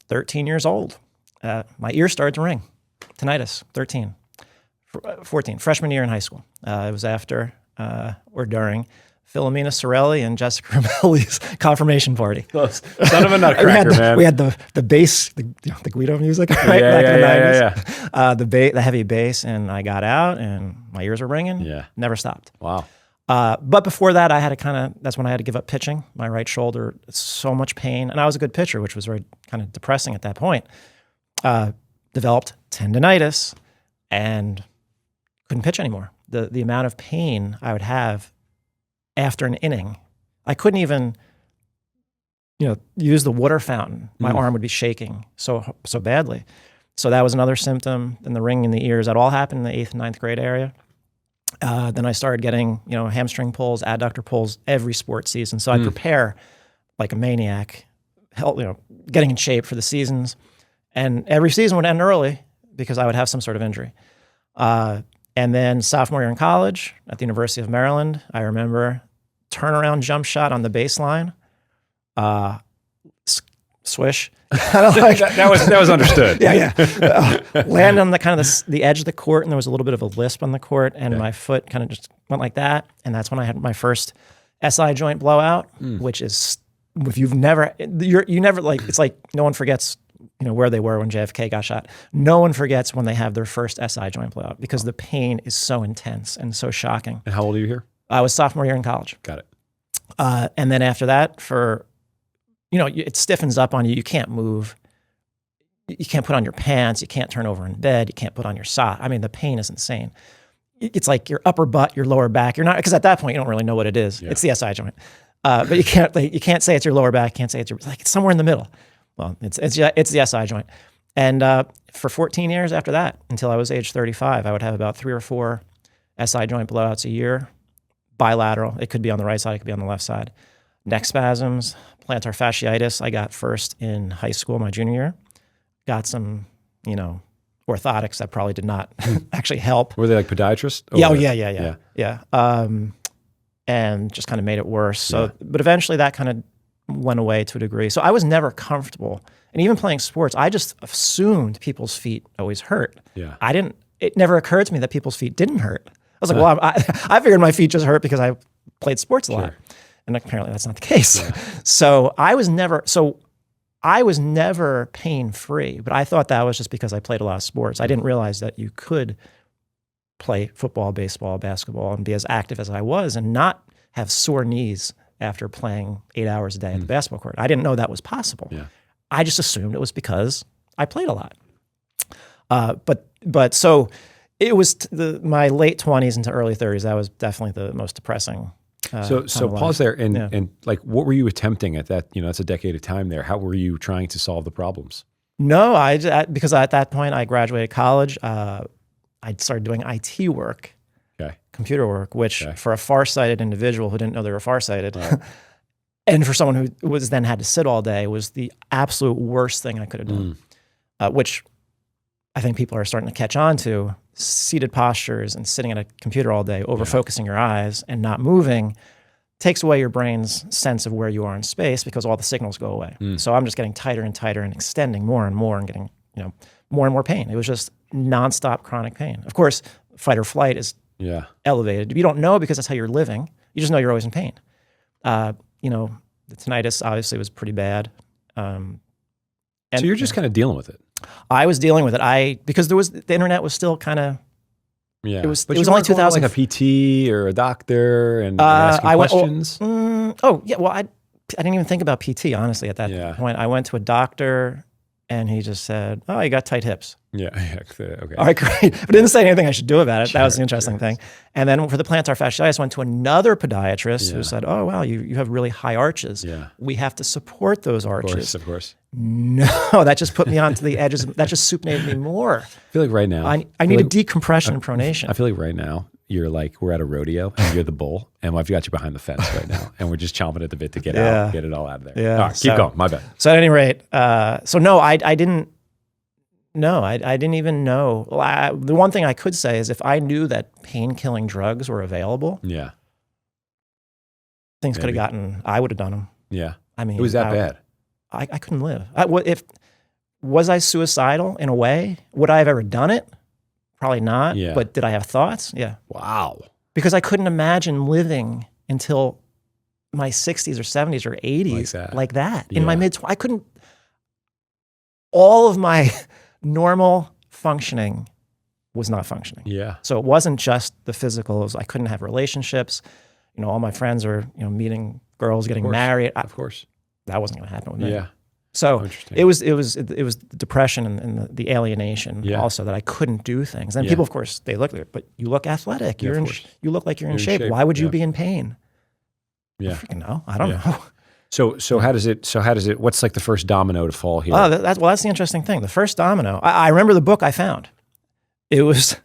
13 years old. My ears started to ring. Tinnitus, 14, freshman year in high school. It was after or during Philomena Sorelli and Jessica Ramelli's confirmation party. Son of a nutcracker, man. We had the bass, the Guido music, right? Yeah, back in the 90s. yeah. The heavy bass, and I got out, and my ears were ringing. Yeah. Never stopped. Wow. But before that, I had to that's when I had to give up pitching. My right shoulder, so much pain. And I was a good pitcher, which was very kind of depressing at that point. Developed tendinitis and couldn't pitch anymore. The amount of pain I would have after an inning, I couldn't even, use the water fountain. My arm would be shaking so badly. So that was another symptom. And the ringing in the ears, that all happened in the 8th and 9th grade area. Then I started getting, hamstring pulls, adductor pulls every sports season. So I'd prepare like a maniac, getting in shape for the seasons. And every season would end early because I would have some sort of injury. And then sophomore year in college at the University of Maryland, I remember turnaround jump shot on the baseline, swish. that was understood. Yeah. Land on the kind of the edge of the court, and there was a little bit of a lisp on the court, and my foot kind of just went like that. And that's when I had my first SI joint blowout, which is, if you've never, you never it's like no one forgets, where they were when JFK got shot. No one forgets when they have their first SI joint blowout because the pain is so intense and so shocking. And how old are you here? I was sophomore year in college. Got it. And then after that, it stiffens up on you. You can't move. You can't put on your pants. You can't turn over in bed. You can't put on your sock. I mean, the pain is insane. It's like your upper butt, your lower back. You're not, because at that point you don't really know what it is. Yeah. It's the SI joint, but you can't say it's your lower back. Can't say it's it's somewhere in the middle. Well, it's the SI joint. And for 14 years after that, until I was age 35, I would have about 3 or 4 SI joint blowouts a year, bilateral. It could be on the right side. It could be on the left side. Neck spasms, plantar fasciitis. I got first in high school, my junior year. Got some, orthotics that probably did not actually help. Were they like podiatrists? Yeah. And just kind of made it worse. So, but eventually that kind of went away to a degree. So I was never comfortable. And even playing sports, I just assumed people's feet always hurt. Yeah. It never occurred to me that people's feet didn't hurt. I was like, well, I figured my feet just hurt because I played sports a lot. And apparently that's not the case. Yeah. So I was never pain-free, but I thought that was just because I played a lot of sports. I didn't realize that you could play football, baseball, basketball, and be as active as I was and not have sore knees after playing 8 hours a day at the basketball court. I didn't know that was possible. Yeah. I just assumed it was because I played a lot. But so it was my late 20s into early 30s. That was definitely the most depressing. So pause there and like, what were you attempting at that? That's a decade of time there. How were you trying to solve the problems? No, because at that point I graduated college. I started doing IT work. Computer work, which for a farsighted individual who didn't know they were farsighted, and for someone who was then had to sit all day, was the absolute worst thing I could have done. Which I think people are starting to catch on to. Seated postures and sitting at a computer all day, over focusing your eyes and not moving, takes away your brain's sense of where you are in space because all the signals go away. So I'm just getting tighter and tighter and extending more and more and getting more and more pain. It was just nonstop chronic pain. Of course, fight or flight is elevated. You don't know because that's how you're living. You just know you're always in pain. The tinnitus obviously was pretty bad. And so you're just kind of dealing with it. I was dealing with it. Because the internet was still kind of. Yeah, it was only 2000. Like a PT or a doctor and asking questions. Well, I didn't even think about PT honestly at that point. I went to a doctor. And he just said, "Oh, you got tight hips." Yeah. Okay. All right, great. But didn't say anything I should do about it. That was the interesting thing. And then for the plantar fasciitis, I went to another podiatrist who said, "Oh, wow, you have really high arches. Yeah. We have to support those arches." Of course. No, that just put me onto the edges. That just supinated me more. I feel like right now, I need a decompression and pronation. I feel like right now, you're like, we're at a rodeo and you're the bull and I've got you behind the fence right now and we're just chomping at the bit to get it all out of there. Yeah. All right, keep going. My bad. So at any rate, no, I didn't even know. The one thing I could say is if I knew that pain-killing drugs were available, things could have I would have done them. Yeah. I mean, it was that bad. I couldn't live. was I suicidal in a way? Would I have ever done it? Probably not. Yeah. But did I have thoughts? Yeah. Wow. Because I couldn't imagine living until my 60s or 70s or 80s like that. In my I couldn't, all of my normal functioning was not functioning. Yeah. So it wasn't just the physical. It was, I couldn't have relationships. You know, all my friends were, you know, meeting girls, getting married. Of course. That wasn't going to happen with me. Yeah. So it was the depression and the alienation also that I couldn't do things. And people, of course, they look at it, but you look athletic. You look like you're in shape. Why would you be in pain? Yeah. I freaking know. I don't know. So how does it, what's like the first domino to fall here? Oh, that's the interesting thing. The first domino, I remember the book I found. It was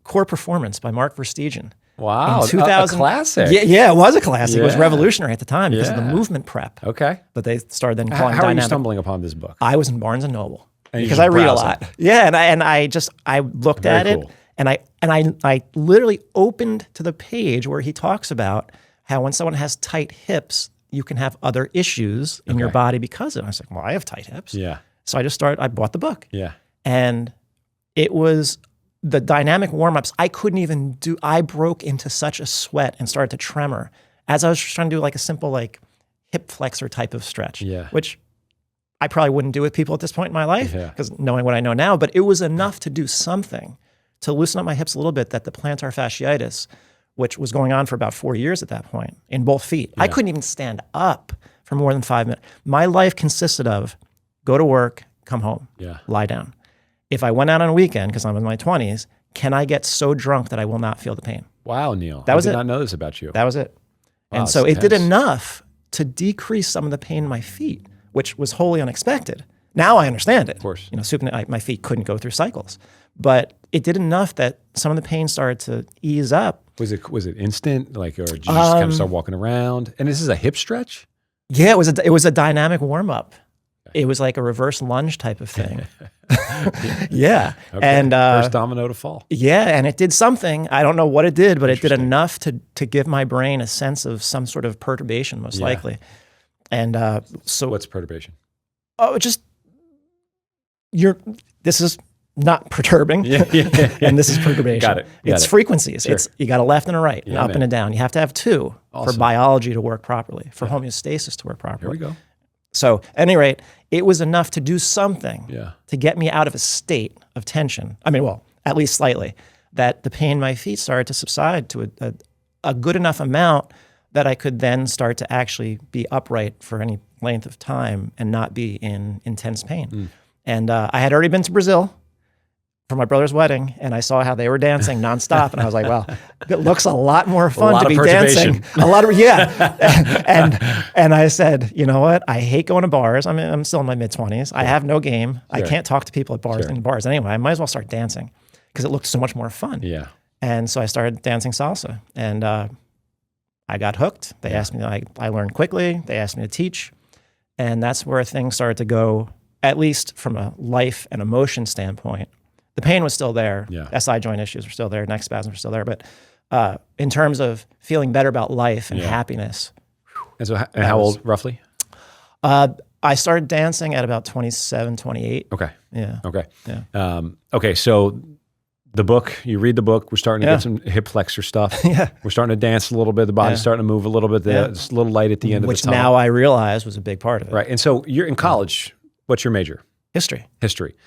Core Performance by Mark Verstegen. Wow, in 2000, a classic. Yeah, it was a classic. It was revolutionary at the time because of the movement prep. Okay. But they started then calling How dynamic. are you stumbling upon this book? I was in Barnes & Noble because I I read a lot. Yeah, and I looked at it and I literally opened to the page where he talks about how when someone has tight hips, you can have other issues in your body because of it. I was like, well, I have tight hips. Yeah. So I bought the book. Yeah. And it was the dynamic warm-ups. I couldn't even do, I broke into such a sweat and started to tremor as I was trying to do like a simple like hip flexor type of stretch, which I probably wouldn't do with people at this point in my life because knowing what I know now, but it was enough to do something to loosen up my hips a little bit that the plantar fasciitis, which was going on for about 4 years at that point in both feet. I couldn't even stand up for more than 5 minutes. My life consisted of go to work, come home, lie down. If I went out on a weekend, because I'm in my 20s, can I get so drunk that I will not feel the pain? Wow, Neal. I did not know this about you. That was it. Wow, and so it did enough to decrease some of the pain in my feet, which was wholly unexpected. Now I understand it. Of course. You know, my feet couldn't go through cycles. But it did enough that some of the pain started to ease up. Was it instant, like, or did you just kind of start walking around? And this is a hip stretch? Yeah, it was a dynamic warm up. It was like a reverse lunge type of thing. Yeah. Okay. And first domino to fall. Yeah, and it did something. I don't know what it did, but it did enough to give my brain a sense of some sort of perturbation, most likely. And so what's perturbation? Oh, just this is not perturbing, and this is perturbation. Got it. It's frequencies. Sure. You got a left and a right, and up and a down. You have to have two for biology to work properly, for homeostasis to work properly. Here we go. So at any rate, it was enough to do something to get me out of a state of tension. I mean, well, at least slightly, that the pain in my feet started to subside to a good enough amount that I could then start to actually be upright for any length of time and not be in intense pain. And I had already been to Brazil for my brother's wedding, and I saw how they were dancing nonstop, and I was like, "Well, it looks a lot more fun to be dancing." A lot of and I said, "You know what? I hate going to bars. I mean, I'm still in my mid-20s. I have no game. I can't talk to people at bars in bars anyway. I might as well start dancing because it looked so much more fun." Yeah. And so I started dancing salsa, and I got hooked. They asked me. I learned quickly. They asked me to teach, and that's where things started to go. At least from a life and emotion standpoint. The pain was still there. SI joint issues were still there. Neck spasms were still there. But in terms of feeling better about life and happiness. And so how old, roughly? I started dancing at about 27, 28. Okay. Yeah. Okay. Yeah. Okay, so the book, you read the book, we're starting to get some hip flexor stuff. We're starting to dance a little bit. The body's starting to move a little bit. There's a little light at the end of the tunnel. Which now I realize was a big part of it. Right. And so you're in college. What's your major? History.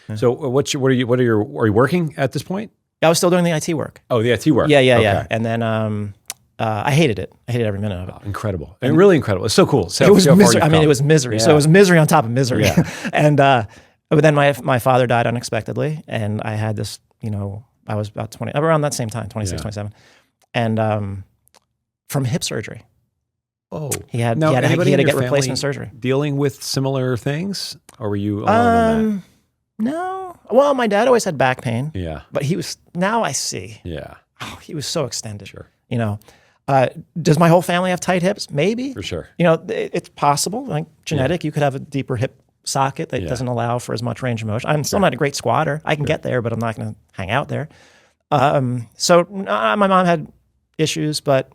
Yeah. So are you working at this point? I was still doing the IT work. Oh, the IT work. Yeah. And then I hated it. I hated every minute of it. Oh, incredible. And really incredible. It's so cool. So, it was misery. I mean, it was misery. So it was misery on top of misery. Yeah. And but then my father died unexpectedly, and I had this, I was about 20, around that same time, 26, 27. And from hip surgery. Oh, he had to get replacement surgery. Dealing with similar things, or were you alone on that? No. Well, my dad always had back pain. Yeah, but now I see. Yeah. Oh, he was so extended. Sure. Does my whole family have tight hips? Maybe. For sure. It's possible. Like genetic, you could have a deeper hip socket that doesn't allow for as much range of motion. I'm still not a great squatter. I can get there, but I'm not going to hang out there. So my mom had issues, but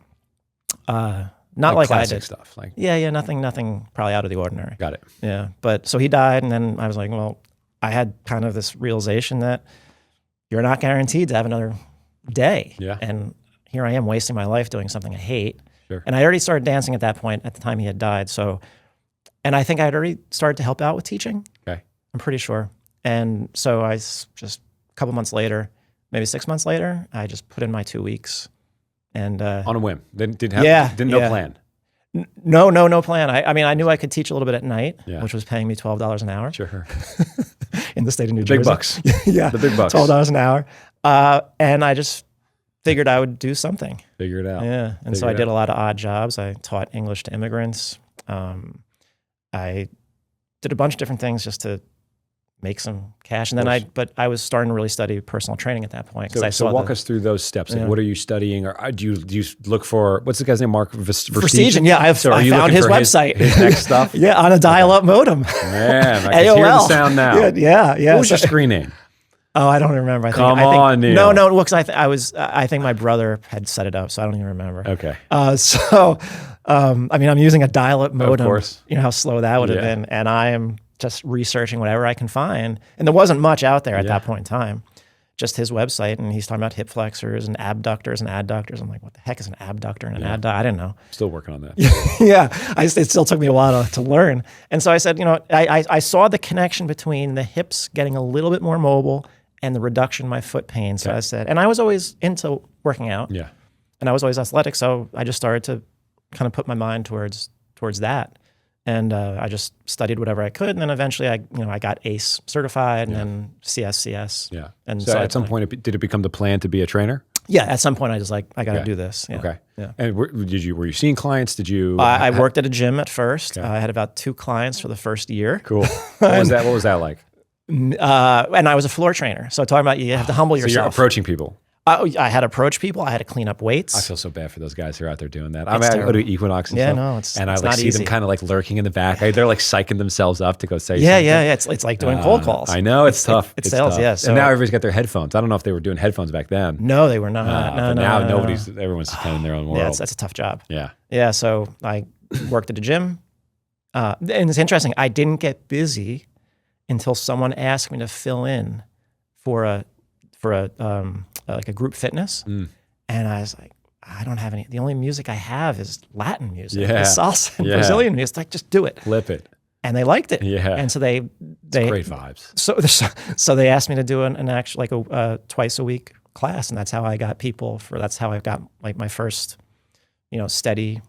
not like I did. Stuff. Nothing probably out of the ordinary. Got it. Yeah, but so he died, and then I was like, well, I had kind of this realization that you're not guaranteed to have another day. Yeah. And here I am wasting my life doing something I hate. Sure. And I already started dancing at that point, at the time he had died. So, and I think I had already started to help out with teaching. Okay. I'm pretty sure. And so just a couple months later, maybe 6 months later, I just put in my 2 weeks. And on a whim. Didn't no plan. No plan. I mean, I knew I could teach a little bit at night, Yeah. which was paying me $12 an hour. Sure. In the state of New Jersey. Big bucks. Yeah. The big bucks. $12 an hour. And I just figured I would do something. Figure it out. Yeah. And so I did a lot of odd jobs. I taught English to immigrants. I did a bunch of different things just to make some cash. And then I was starting to really study personal training at that point. So walk us through those steps. Like, what are you studying? Or do you look for, what's the guy's name? Mark Verstegen? Yeah, I found his website. His next stuff? Yeah, on a dial-up modem. Man, I can hear the sound now. Yeah. What was your screen name? Oh, I don't remember. Come on, Neal. No, because I think my brother had set it up, so I don't even remember. Okay. I mean, I'm using a dial-up modem. Of course. You know how slow that would have been, and I am just researching whatever I can find. And there wasn't much out there at that point in time. Just his website, and he's talking about hip flexors and abductors and adductors. I'm like, what the heck is an abductor and an adductor? I didn't know. Still working on that. Yeah, it still took me a while to learn. And so I said, I saw the connection between the hips getting a little bit more mobile and the reduction in my foot pain. So I said, and I was always into working out. Yeah. And I was always athletic, so I just started to kind of put my mind towards that. And I just studied whatever I could, and then eventually I got ACE certified, and then CSCS. Yeah. And so at some point, did it become the plan to be a trainer? Yeah. At some point, I just I got to do this. Yeah. Okay. Yeah. And were you seeing clients? Did you? I worked at a gym at first. I had about 2 clients for the first year. Cool. What was that like? And I was a floor trainer. So talking about you have to humble yourself. So you're approaching people. I had to approach people. I had to clean up weights. I feel so bad for those guys who are out there doing that. I go to Equinox and stuff. No, and I see easy. them kind of like lurking in the back. They're like psyching themselves up to go say something. Yeah. It's like doing cold calls. I know, it's tough. It's sales, tough. yeah. So, and now everybody's got their headphones. I don't know if they were doing headphones back then. No, they were not. But now everyone's kind of in their own world. Yeah, that's a tough job. Yeah. Yeah, so I worked at a gym. And it's interesting, I didn't get busy until someone asked me to fill in for a group fitness. And I was like, I don't have any. The only music I have is Latin music, salsa and Brazilian music. Like, just do it. Flip it. And they liked it. Yeah. And so they great vibes. So they asked me to do an actual a twice a week class, and that's how I got people that's how I got like my first, steady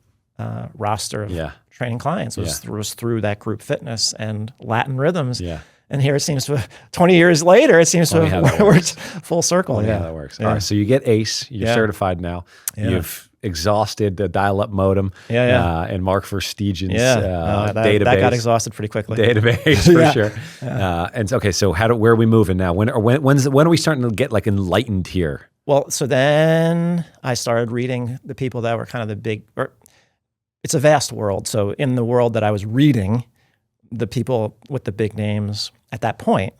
roster of training clients was through that group fitness and Latin rhythms. Yeah. And here it seems to have, 20 years later, it seems to have worked full circle. Yeah, that works. All right, so you get ACE. You're certified now. Yeah. You've exhausted the dial-up modem and Mark Verstegen's database. That got exhausted pretty quickly. Database, for sure. Yeah. And okay, so where are we moving now? When are we starting to get like enlightened here? Well, so then I started reading the people that were kind of the big, it's a vast world. So in the world that I was reading, the people with the big names at that point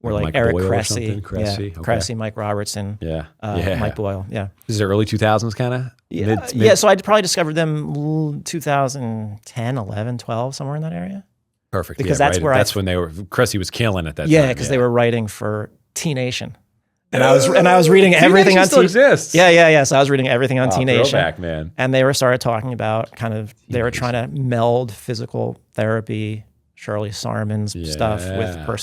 were like Eric Cressy, Cressy, Mike Robertson, Mike Boyle. Yeah. This is early 2000s kind of? Yeah. So I probably discovered them 2010, 11, 12, somewhere in that area. Perfect. Because that's when Cressy was killing at that time. Yeah, because they were writing for T Nation. And I was reading everything on still exists. Yeah. So I was reading everything on T Nation. Throwback, man. And they started talking about they were trying to meld physical therapy, Shirley Sarman's stuff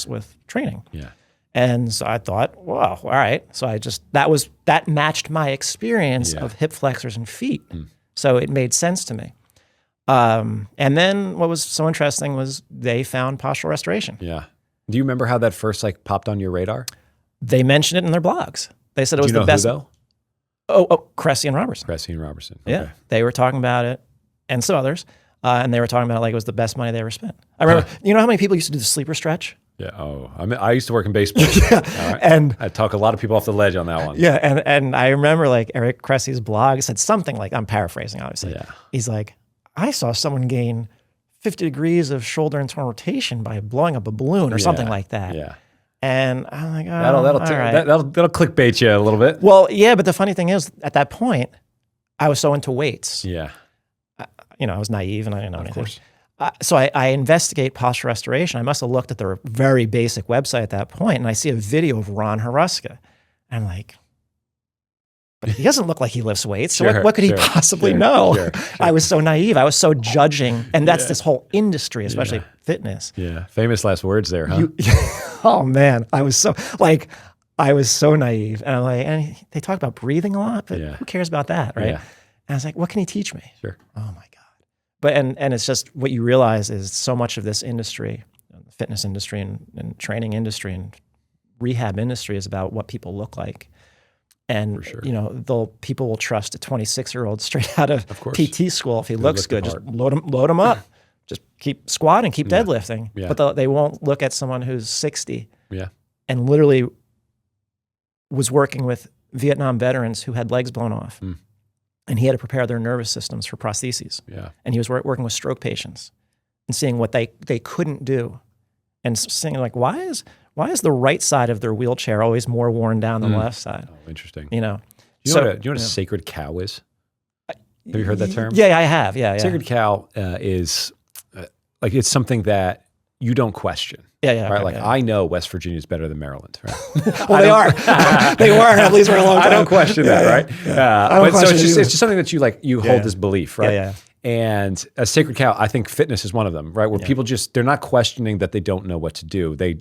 with training. Yeah. And so I thought, wow, all right. So that matched my experience of hip flexors and feet. So it made sense to me. And then what was so interesting was they found postural restoration. Yeah. Do you remember how that first popped on your radar? They mentioned it in their blogs. They said it was the best. Who, though? Oh, Cressy and Robertson. Cressy and Robertson. Okay. Yeah. They were talking about it and some others. And they were talking about it like it was the best money they ever spent. I remember, you know how many people used to do the sleeper stretch? Yeah. Oh, I used to work in baseball. Right. And I talk a lot of people off the ledge on that one. Yeah. And I remember Eric Cressy's blog said something like, I'm paraphrasing, obviously. Yeah. He's like, I saw someone gain 50 degrees of shoulder internal rotation by blowing up a balloon or something like that. Yeah. And I'm like, oh, that'll clickbait you a little bit. Well, yeah, but the funny thing is, at that point, I was so into weights. Yeah. I was naive and I didn't know anything. Of course. So I investigate posture restoration. I must have looked at their very basic website at that point, and I see a video of Ron Huruska. And I'm like, but he doesn't look like he lifts weights. So what could he possibly know? Sure. I was so naive. I was so judging. And that's this whole industry, especially fitness. Yeah. Famous last words there, huh? Oh man. I was so naive. And I'm like, and they talk about breathing a lot, but who cares about that, right? Yeah. And I was like, what can he teach me? Sure. Oh my God. But, and it's just what you realize is so much of this industry, the fitness industry and training industry and rehab industry is about what people look like. And people will trust a 26-year-old straight out of PT school if he looks good. Just load him up. Just keep squatting, keep deadlifting. Yeah. But they won't look at someone who's 60 and literally was working with Vietnam veterans who had legs blown off. And he had to prepare their nervous systems for prostheses. Yeah. And he was working with stroke patients and seeing what they couldn't do. And saying like, why is the right side of their wheelchair always more worn down than the left side? Oh, interesting. You know what a sacred cow is? Have you heard that term? Yeah, I have. Yeah. Sacred cow is like it's something that you don't question. Yeah. Right. I know West Virginia is better than Maryland. Right? Well, they are. They were at least for a long time. I don't question that. Right. But so it's just something that you hold this belief, right? Yeah. And a sacred cow, I think fitness is one of them, right? Where people they're not questioning that they don't know what to do. They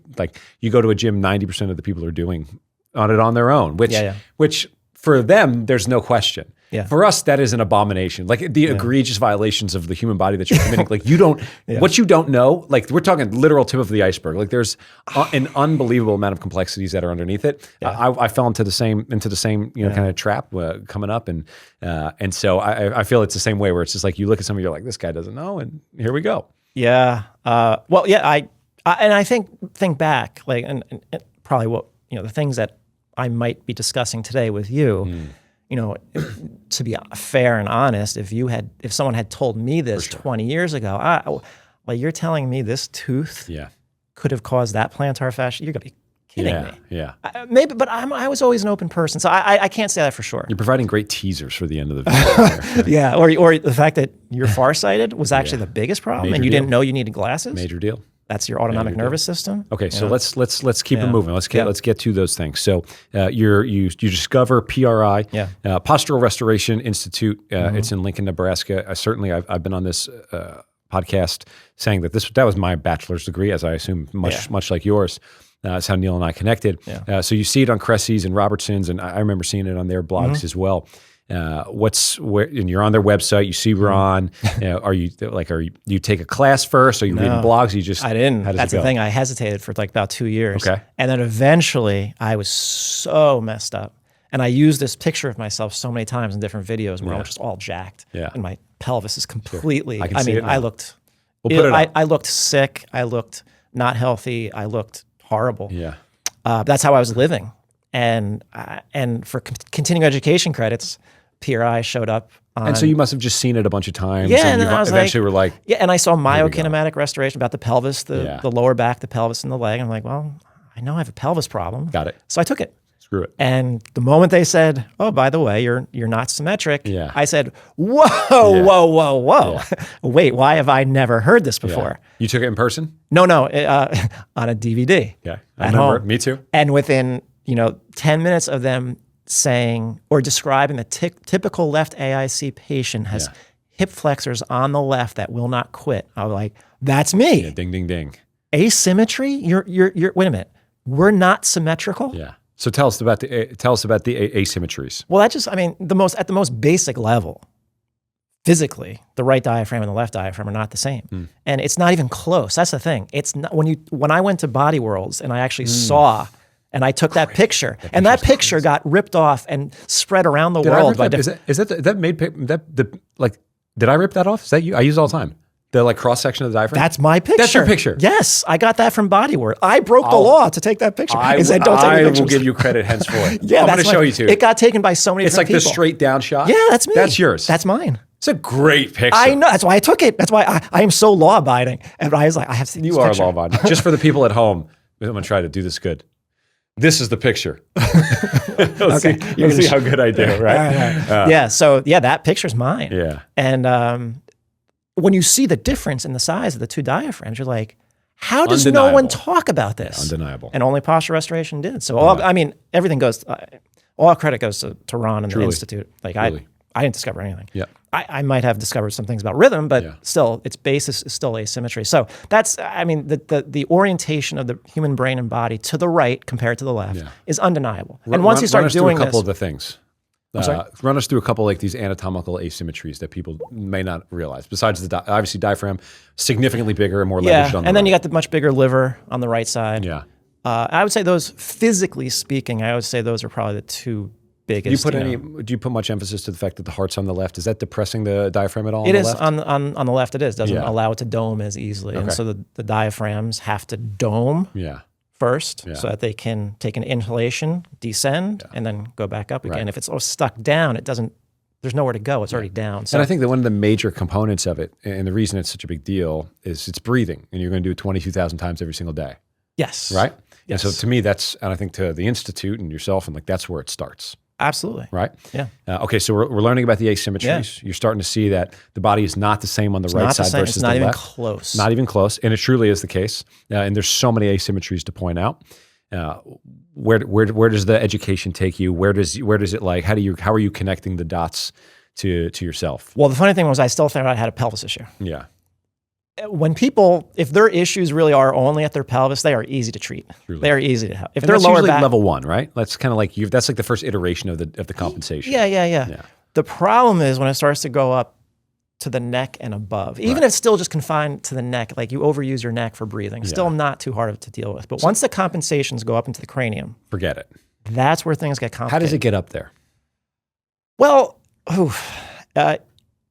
you go to a gym, 90% of the people are doing it on their own, which for them, there's no question. Yeah. For us, that is an abomination. Like the egregious violations of the human body that you're committing. Like you don't, what you don't know, like we're talking literal tip of the iceberg. Like there's an unbelievable amount of complexities that are underneath it. Yeah. I fell into the same kind of trap coming up. And so I feel it's the same way where it's just like, you look at somebody, you're like, this guy doesn't know. And here we go. Yeah. I think back like, and probably what, the things that I might be discussing today with you, to be fair and honest, if someone had told me this 20 years ago, you're telling me this tooth could have caused that plantar fascia, you're gonna be kidding me. Yeah. Maybe, but I was always an open person, so I can't say that for sure. You're providing great teasers for the end of the video. Yeah, or the fact that you're farsighted was actually the biggest problem, and you didn't know you needed glasses. Major deal. That's your autonomic nervous system. Okay, so let's keep it moving. Let's get to those things. So you discover PRI, Postural Restoration Institute. It's in Lincoln, Nebraska. I've been on this podcast saying that that was my bachelor's degree, as I assume much like yours. That's how Neal and I connected. Yeah. So you see it on Cressy's and Robertson's, and I remember seeing it on their blogs as well. And you're on their website, you see Ron, you take a class first? Are you reading blogs? I didn't. That's the thing. I hesitated for like about 2 years. Okay. And then eventually I was so messed up. And I used this picture of myself so many times in different videos where I was just all jacked. Yeah. And my pelvis is completely, I looked sick. I looked not healthy. I looked horrible. Yeah. That's how I was living. And for continuing education credits, PRI showed up. And so you must have just seen it a bunch of times. Yeah, and I was eventually were like, and I saw myokinematic restoration about the pelvis, the lower back, the pelvis, and the leg. I'm like, well, I know I have a pelvis problem. Got it. So I took it. Screw it. And the moment they said, "Oh, by the way, you're not symmetric," I said, "Whoa! Wait, why have I never heard this before?" Yeah. You took it in person? No, on a DVD. Yeah, I remember. Me too. And within 10 minutes of them saying or describing the typical left AIC patient has hip flexors on the left that will not quit. I was like, that's me. Yeah, ding, ding, ding. Asymmetry? You're wait a minute. We're not symmetrical? Yeah. So tell us about the asymmetries. Well, at the most basic level, physically, the right diaphragm and the left diaphragm are not the same. And it's not even close. That's the thing. It's not when I went to Body Worlds and I actually saw. And I took that picture, and that picture got ripped off and spread around the world. Did I rip that off? Is that you? I use it all the time. The cross section of the diaphragm. That's my picture. That's your picture. Yes, I got that from Body World. I broke the law to take that picture. I will give you credit henceforth. I'm going to show you too. It got taken by so many. It's different like people. the straight down shot. Yeah, that's me. That's yours. That's mine. It's a great picture. I know. That's why I took it. That's why I am so law abiding. And I was like, I have to see this You are picture. law abiding. Just for the people at home, I'm going to try to do this good. This is the picture. Let's see how good I do, right? Yeah. So that picture's mine. Yeah. And when you see the difference in the size of the two diaphragms, you're like, how does no one talk about this? Undeniable. And only Posture Restoration did. So I mean, everything goes, all credit goes to Ron and the Institute. Like I didn't discover anything. Yeah. I might have discovered some things about rhythm, but still, its basis is still asymmetry. So that's, I mean, the orientation of the human brain and body to the right compared to the left is undeniable. And once you start doing a couple of the things. Run us through a couple like these anatomical asymmetries that people may not realize. Besides the obviously diaphragm, significantly bigger and more leveraged on the and then right. you got the much bigger liver on the right side. Yeah. I would say those, physically speaking, I would say those are probably the two biggest. Do you put much emphasis to the fact that the heart's on the left? Is that depressing the diaphragm at all? It is on the left. It is. Doesn't allow it to dome as easily, and so the diaphragms have to dome. First, so that they can take an inhalation, descend, and then go back up again. If it's stuck down, it doesn't. There's nowhere to go. It's already down. So, and I think that one of the major components of it, and the reason it's such a big deal, is it's breathing, and you're going to do it 22,000 times every single day. Yes. Right. Yes. And so to me, and I think to the Institute and yourself, and like that's where it starts. Absolutely. Right? Yeah. Okay, so we're learning about the asymmetries. You're starting to see that the body is not the same on the right side versus the left. It's not even close. Not even close, and it truly is the case. And there's so many asymmetries to point out. Where does the education take you? Where does it like? How are you connecting the dots to yourself? Well, the funny thing was I still thought I had a pelvis issue. Yeah. When people, if their issues really are only at their pelvis, they are easy to treat. Truly. They are easy to help. If they're lower back, level 1, right? That's kind of like that's like the first iteration of the compensation. Yeah. The problem is when it starts to go up to the neck and above, even if it's still just confined to the neck, like you overuse your neck for breathing, still not too hard to deal with. But once the compensations go up into the cranium, forget it. That's where things get complicated. How does it get up there? Well,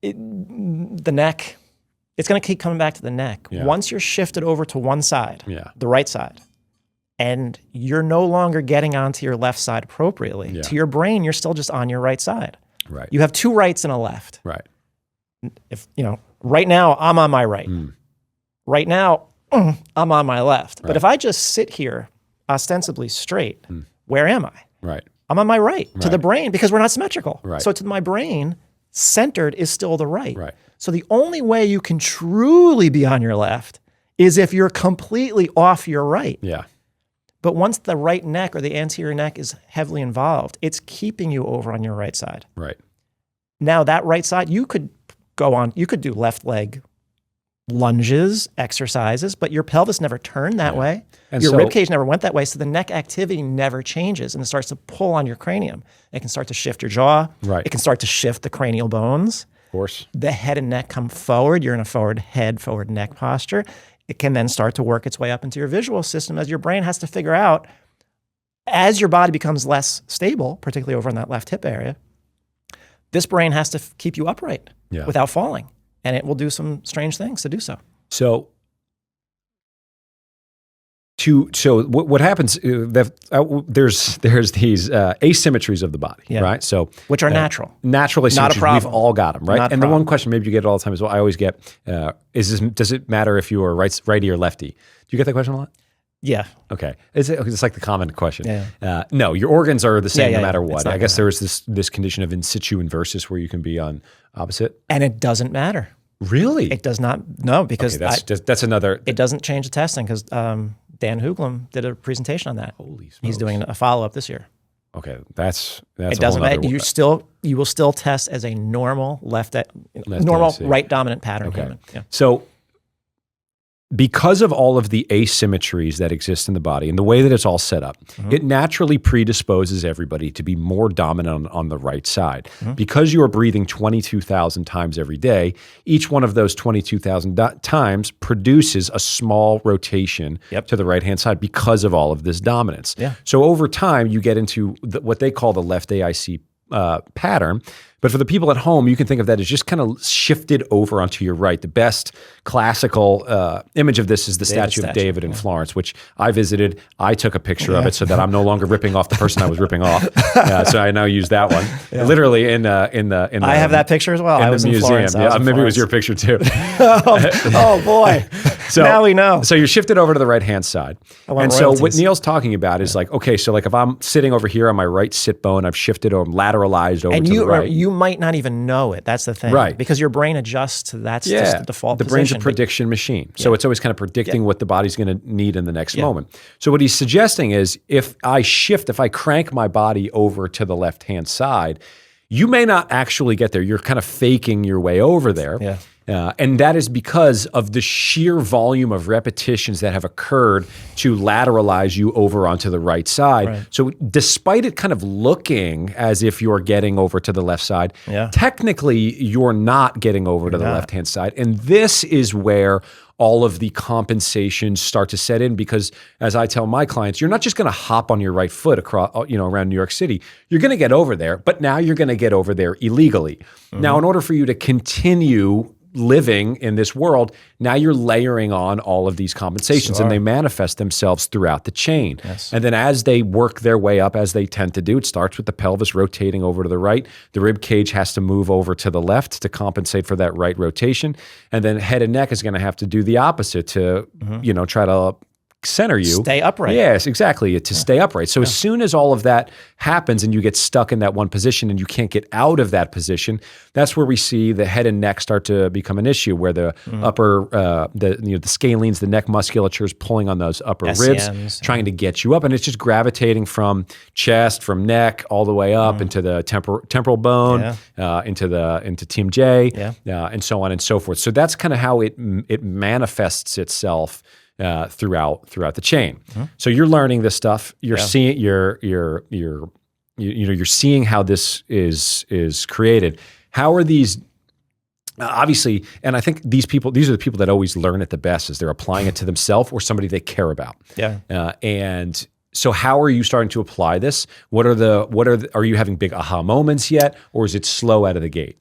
the neck. It's going to keep coming back to the neck. Yeah. Once you're shifted over to one side, the right side, and you're no longer getting onto your left side appropriately, to your brain, you're still just on your right side. Right. You have two rights and a left. Right. If right now I'm on my right. Right now I'm on my left. Right. But if I just sit here ostensibly straight, where am I? Right. I'm on my right to the brain because we're not symmetrical. Right. So to my brain, centered is still the right. Right. So the only way you can truly be on your left is if you're completely off your right. Yeah. But once the right neck or the anterior neck is heavily involved, it's keeping you over on your right side. Right. Now that right side, you could do left leg lunges, exercises, but your pelvis never turned that way. And your rib cage never went that way. So the neck activity never changes and it starts to pull on your cranium. It can start to shift your jaw. Right. It can start to shift the cranial bones. Course. The head and neck come forward. You're in a forward head, forward neck posture. It can then start to work its way up into your visual system as your brain has to figure out, as your body becomes less stable, particularly over in that left hip area, this brain has to keep you upright without falling. And it will do some strange things to do so. So what happens? There's these asymmetries of the body, right? So which are natural, naturally, not a problem. We've all got them, right? And the one question maybe you get all the time is, well, I always get, does it matter if you are righty or lefty? Do you get that question a lot? Yeah. Okay. It's like the common question. Yeah. No, your organs are the same no matter what. I guess there is this condition of in situ inversus where you can be on opposite, and it doesn't matter. Really? It does not. No, because that's another. It doesn't change the testing because Dan Hooglam did a presentation on that. Holy smokes. He's doing a follow-up this year. Okay, that's it doesn't matter. You will still test as a normal right dominant pattern human. Yeah. So because of all of the asymmetries that exist in the body and the way that it's all set up, it naturally predisposes everybody to be more dominant on the right side. Because you are breathing 22,000 times every day, each one of those 22,000 times produces a small rotation to the right-hand side because of all of this dominance. Yeah. So over time, you get into what they call the left AIC pattern. But for the people at home, you can think of that as just kind of shifted over onto your right. The best classical image of this is the statue of David in Florence, which I visited. I took a picture of it so that I'm no longer ripping off the person I was ripping off. So I now use that one. Literally in the I have that picture as well. I was in the museum. Florence. Yeah, maybe it was your picture too. Oh boy. So now we know. So you're shifted over to the right-hand side. And so what Neal's talking about is like, okay, so like if I'm sitting over here on my right sit bone, I've shifted or lateralized over to the right. You might not even know it. That's the thing. Right. Because your brain adjusts to that's just the default position. The brain's a prediction machine. So it's always kind of predicting what the body's going to need in the next moment. So what he's suggesting is if I crank my body over to the left-hand side, you may not actually get there. You're kind of faking your way over there. Yeah. And that is because of the sheer volume of repetitions that have occurred to lateralize you over onto the right side. Right. So despite it kind of looking as if you're getting over to the left side, technically you're not getting over to the left-hand side. And this is where all of the compensations start to set in, because as I tell my clients, you're not just going to hop on your right foot across, around New York City. You're going to get over there, but now you're going to get over there illegally. Now, in order for you to continue living in this world, now you're layering on all of these compensations, and they manifest themselves throughout the chain. Yes. And then as they work their way up, as they tend to do, it starts with the pelvis rotating over to the right. The rib cage has to move over to the left to compensate for that right rotation. And then head and neck is going to have to do the opposite to, try to center you. Stay upright. Yes, exactly, to stay upright. So as soon as all of that happens and you get stuck in that one position and you can't get out of that position, that's where we see the head and neck start to become an issue, where the upper, the scalenes, the neck musculature is pulling on those upper ribs, trying to get you up. And it's just gravitating from chest, from neck, all the way up into the temporal bone, into TMJ, and so on and so forth. So that's kind of how it manifests itself throughout the chain. So you're learning this stuff. You're seeing you're seeing how this is created. How are these? Obviously, and I think these are the people that always learn it the best, is they're applying it to themselves or somebody they care about. And so how are you starting to apply this? Are you having big aha moments yet, or is it slow out of the gate?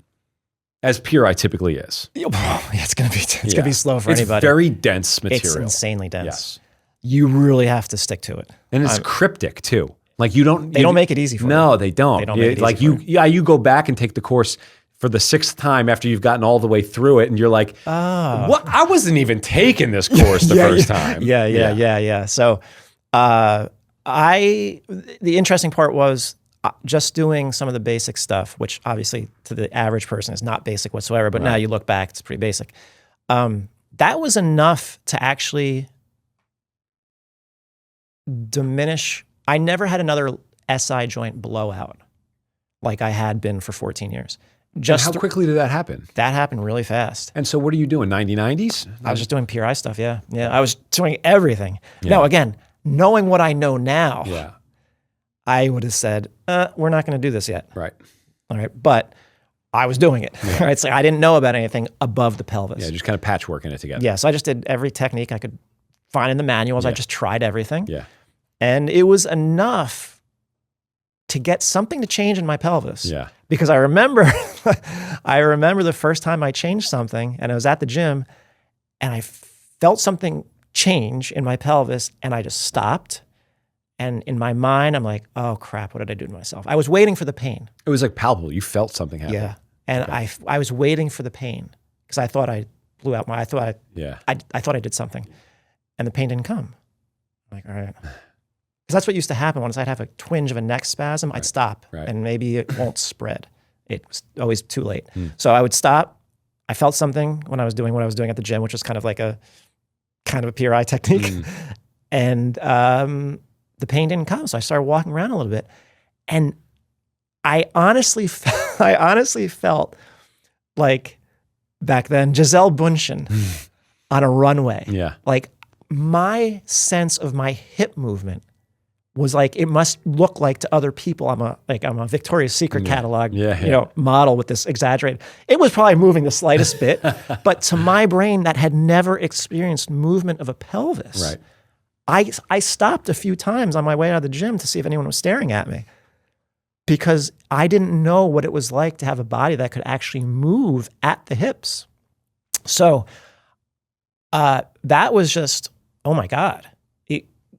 As PRI typically is. It's going to be slow for anybody. It's very dense material. It's insanely dense. Yes. You really have to stick to it. And it's cryptic too. Like they don't make it easy for you. No, they don't. They don't make it easy for you. You go back and take the course for the 6th time after you've gotten all the way through it, and you're like, what? I wasn't even taking this course the first time. Yeah. So the interesting part was just doing some of the basic stuff, which obviously to the average person is not basic whatsoever, but now you look back, it's pretty basic. That was enough to actually diminish. I never had another SI joint blowout like I had been for 14 years. Just how quickly did that happen? That happened really fast. And so what are you doing, 90s? I was just doing PRI stuff, yeah. I was doing everything. Now, again, knowing what I know now, I would have said, we're not going to do this yet. Right. All right. But I was doing it. Right. So I didn't know about anything above the pelvis. Yeah, just kind of patchworking it together. Yeah. So I just did every technique I could find in the manuals. I just tried everything. Yeah. And it was enough to get something to change in my pelvis. Yeah. Because I remember the first time I changed something, and I was at the gym and I felt something change in my pelvis, and I just stopped. And in my mind, I'm like, oh crap, what did I do to myself? I was waiting for the pain. It was like palpable. You felt something happen. Yeah. And I was waiting for the pain because I thought I blew out I thought I did something, and the pain didn't come. I'm like, all right. Because that's what used to happen. Once I'd have a twinge of a neck spasm, I'd stop and maybe it won't spread. It was always too late. So I would stop. I felt something when I was doing what I was doing at the gym, which was kind of a PRI technique. And the pain didn't come. So I started walking around a little bit. And I honestly felt like back then, Gisele Bündchen on a runway. Yeah. Like my sense of my hip movement was like, it must look like to other people I'm a Victoria's Secret catalog model with this exaggerated. It was probably moving the slightest bit, but to my brain that had never experienced movement of a pelvis. Right. I stopped a few times on my way out of the gym to see if anyone was staring at me, because I didn't know what it was like to have a body that could actually move at the hips. So that was just, oh my God.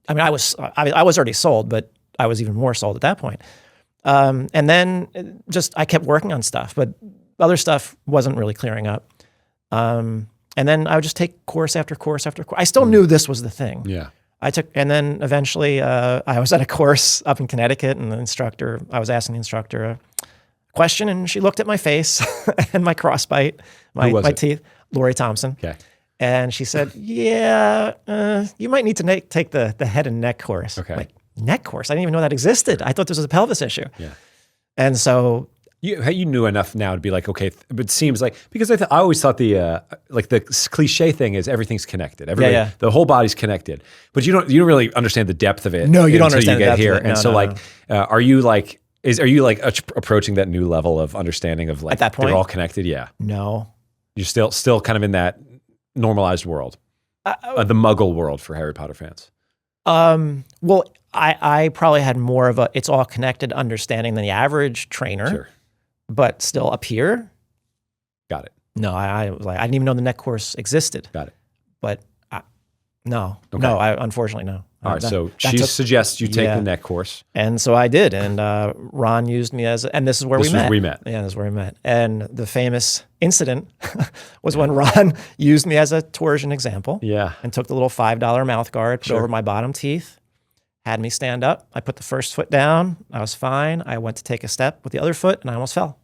I was already sold, but I was even more sold at that point. And then I kept working on stuff, but other stuff wasn't really clearing up. And then I would just take course after course after course. I still knew this was the thing. Yeah. And then eventually I was at a course up in Connecticut, and I was asking the instructor a question, and she looked at my face and my crossbite, my teeth, Lori Thompson. Okay. And she said, yeah, you might need to take the head and neck course. Okay. Like, neck course? I didn't even know that existed. I thought this was a pelvis issue. Yeah. And so you knew enough now to be like, okay, but it seems like, because I always thought the cliche thing is everything's connected. The whole body's connected, but you don't really understand the depth of it. No, you don't understand until you get here. No, and so are you approaching that new level of understanding of like, at that point, they're all connected? Yeah. No. You're still kind of in that normalized world, the Muggle world for Harry Potter fans. Well, I probably had more of a it's all connected understanding than the average trainer, sure. But still up here. Got it. No, I was like, I didn't even know the neck course existed. Got it. But unfortunately, no. All right, so she suggests you take the neck course. And so I did, and Ron used me and this is where we met. Yeah, this is where we met. And the famous incident was when Ron used me as a torsion example. Yeah. And took the little $5 mouth guard, put over my bottom teeth, had me stand up. I put the first foot down. I was fine. I went to take a step with the other foot, and I almost fell.